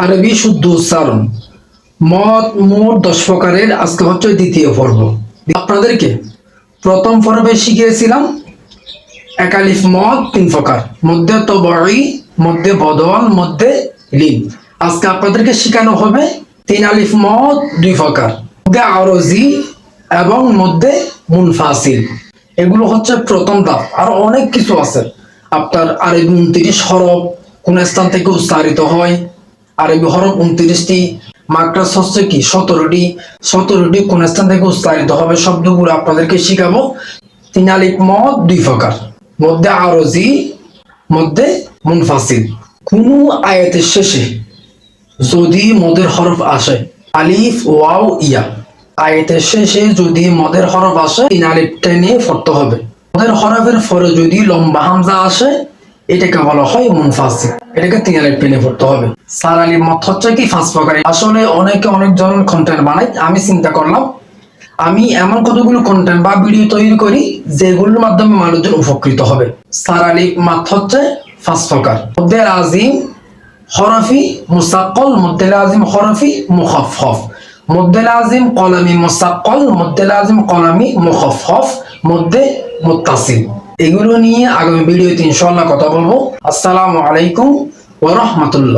আরবি শুদ্ধ উচ্চারণ। মদ মোট 10 প্রকারের, আজকে হচ্ছে দ্বিতীয় পর্ব। আপনাদেরকে প্রথম পর্বে শিখিয়েছিলাম একালিফ মদ 3 প্রকার, মধ্যে তবঈ, মধ্যে বদল, মধ্যে লিন। আজকে আপনাদেরকে শেখানো হবে 3 আলিফ মদ 2 প্রকার, মধ্যে আরজি এবং মধ্যে মুনফাসিল। এগুলো হচ্ছে প্রথম ধাপ। আর অনেক কিছু আছে। আপনার আরবি 29 হরফ কোন স্থান থেকে উচ্চারিত হয়, আরবি হরফ 29টি, মাকরাজ হচ্ছে কি 17টি কোন স্থান থেকে উচ্চারিত হবে, শব্দগুলো আপনাদেরকে শিখাবো। 3 আলিফ মদ 2 প্রকার, মধ্যে আরজি, মধ্যে মুনফাসিল। কোন আয়াতের শেষে যদি মদের হরফ আসে, আলিফ ওয়াও ইয়া, আয়াতের শেষে যদি মদের হরফ আসে 3 আলিফ টেনে পড়তে হবে। মদের হরফের পরে যদি লম্বা হামজা আসে, এটাকে বলা হয় মুনফাসিল, এটাকে 3 আলিফ টেনে পড়তে হবে। 4 আলিফ মদ হচ্ছে কি 5 প্রকার। আসলে অনেকে অনেক ধরনের কন্টেন্ট বানায়, আমি চিন্তা করলাম আমি এমন কতগুলো কন্টেন্ট বা ভিডিও তৈরি করি যেগুলোর মাধ্যমে মানুষজন উপকৃত হবে। 4 আলিফ মদ হচ্ছে 5 প্রকার, মধ্যে লাজিম হরফি মুসাক্কল, মধ্যে লাজিম হরফি মুখাফফফ, মধ্যে লাজিম কলামি মুসাক্কল, মধ্যে লাজিম কলামি মুখাফফফ, মধ্যে মুত্তাসিল। এগুলো নিয়ে আগামী ভিডিওতে ইনশাআল্লাহ কথা বলবো। আসসালামু আলাইকুম ওয়া রাহমাতুল্লাহ।